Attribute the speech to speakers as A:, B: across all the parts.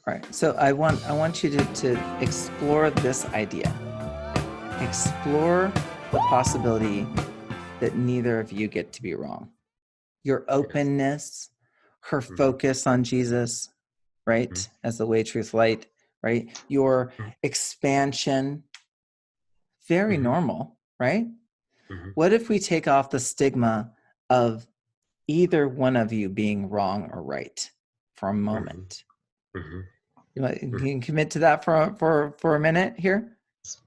A: All right. So I want you to explore this idea. Explore the possibility that neither of you get to be wrong. Your openness, her focus on Jesus, right? As the way, truth, light, right? Your expansion, very normal, right? What if we take off the stigma of either one of you being wrong or right for a moment? You can commit to that for a minute here?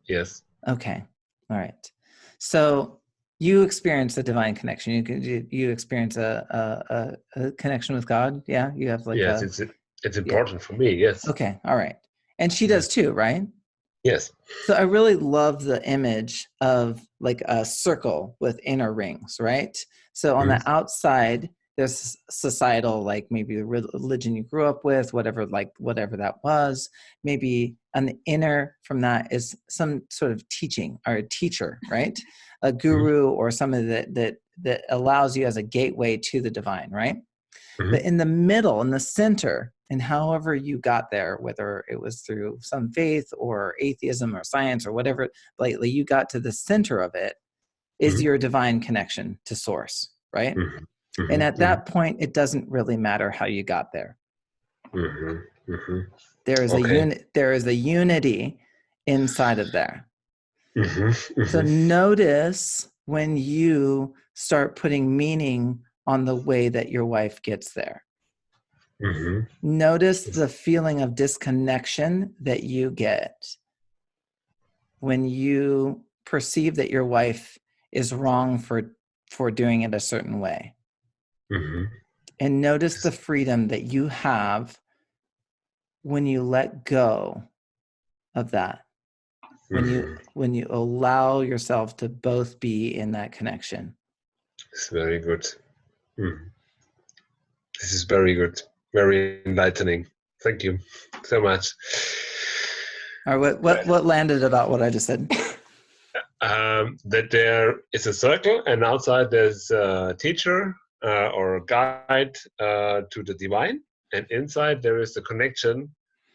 B: Yes.
A: Okay. All right. So you experience a divine connection. You experience a connection with God. Yeah. You have like
B: Yes, it's important for me. Yes.
A: Okay. All right. And she does too, right?
B: Yes.
A: So I really love the image of like a circle with inner rings, right? So on the outside, there's societal, like maybe the religion you grew up with, whatever that was. Maybe on the inner from that is some sort of teaching or a teacher, right? A guru or somebody that allows you as a gateway to the divine, right? But in the middle, in the center, and however you got there, whether it was through some faith or atheism or science or whatever, lately you got to the center of it, is your divine connection to source, right? And at that point, it doesn't really matter how you got there. There is a unity inside of there. So notice when you start putting meaning on the way that your wife gets there. Notice the feeling of disconnection that you get when you perceive that your wife is wrong for doing it a certain way. And notice the freedom that you have when you let go of that. When you allow yourself to both be in that connection.
B: It's very good. This is very good. Very enlightening. Thank you so much.
A: All right, what landed about what I just said?
B: That there is a circle, and outside there's a teacher or a guide to the divine, and inside there is the connection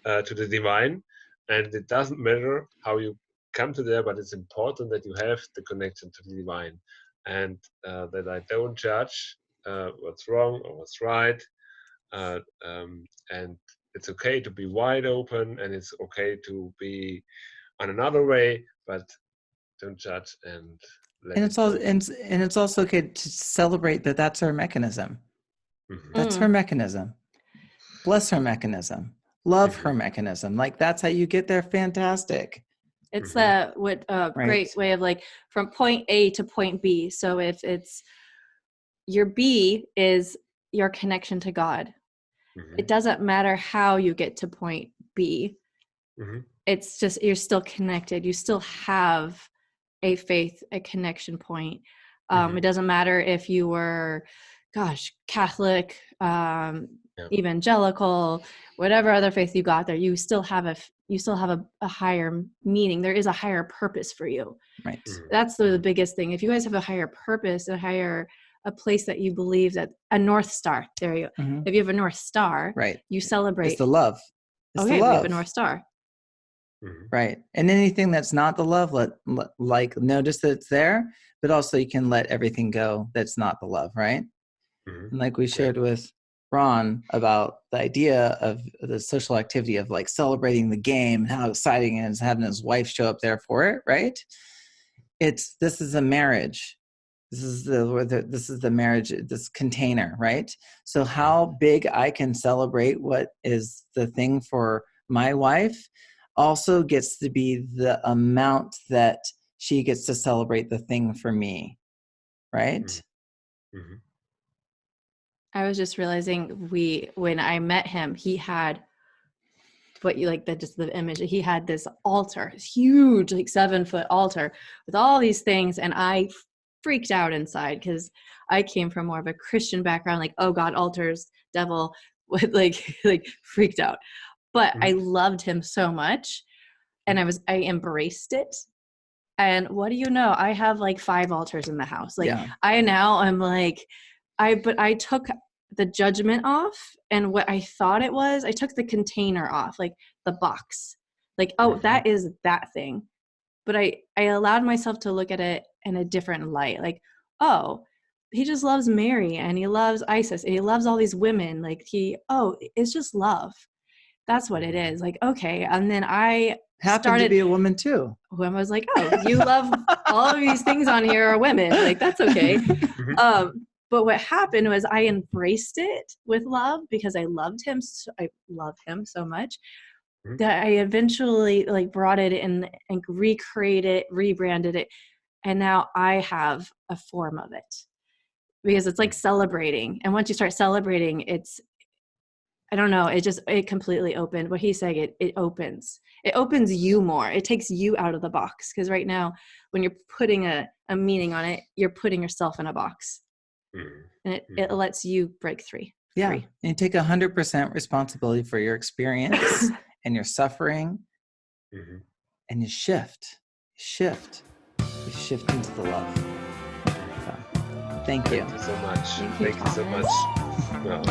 B: to the divine. And it doesn't matter how you come to there, but it's important that you have the connection to the divine, and that I don't judge what's wrong or what's right. And it's okay to be wide open, and it's okay to be on another way, but don't judge and let
A: And
B: it
A: it's also
B: go.
A: and it's also okay to celebrate that that's her mechanism. That's her mechanism. Bless her mechanism. Love her mechanism. Like that's how you get there. Fantastic.
C: It's that great way of like from point A to point B. So if it's your B is your connection to God. It doesn't matter how you get to point B. It's just you're still connected. You still have a faith, a connection point. It doesn't matter if you were, Catholic, evangelical, whatever other faith you got there. You still have a higher meaning. There is a higher purpose for you.
A: Right.
C: That's the biggest thing. If you guys have a higher purpose, a place that you believe, that a North Star. There you go. If you have a North Star,
A: right,
C: you celebrate.
A: It's the love. It's
C: okay,
A: the love.
C: we have a North Star.
A: Right. And anything that's not the love, like notice that it's there, but also you can let everything go that's not the love, right? And like we shared with Ron about the idea of the social activity of like celebrating the game and how exciting it is having his wife show up there for it, right? This is a marriage. This is the marriage, this container, right? So how big I can celebrate what is the thing for my wife also gets to be the amount that she gets to celebrate the thing for me, right?
C: I was just realizing when I met him, he had the image, he had this altar, this huge, like 7-foot altar with all these things. And I freaked out inside because I came from more of a Christian background, like, oh God, altars, devil, like freaked out. But I loved him so much and I embraced it. And what do you know? I have like 5 altars in the house. Like I now am like, I took the judgment off, and what I thought it was, I took the container off, like the box, like, oh, that is that thing. But I allowed myself to look at it in a different light. Like, oh, he just loves Mary and he loves Isis and he loves all these women. Like it's just love. That's what it is. Like, okay. And then I
A: happened to be a woman too.
C: When I was like, oh, you love all of these things on here are women. Like, that's okay. But what happened was I embraced it with love because I loved him. I love him so much that I eventually like brought it in and recreated, rebranded it. And now I have a form of it because it's like celebrating. And once you start celebrating, it's, I don't know, it completely opened. What he's saying, it opens you more. It takes you out of the box. Because right now, when you're putting a meaning on it, you're putting yourself in a box. And it lets you break free.
A: Yeah. And you take 100% responsibility for your experience and your suffering. And you shift into the love. So, thank you.
B: Thank you so much. Thank you so much. Well,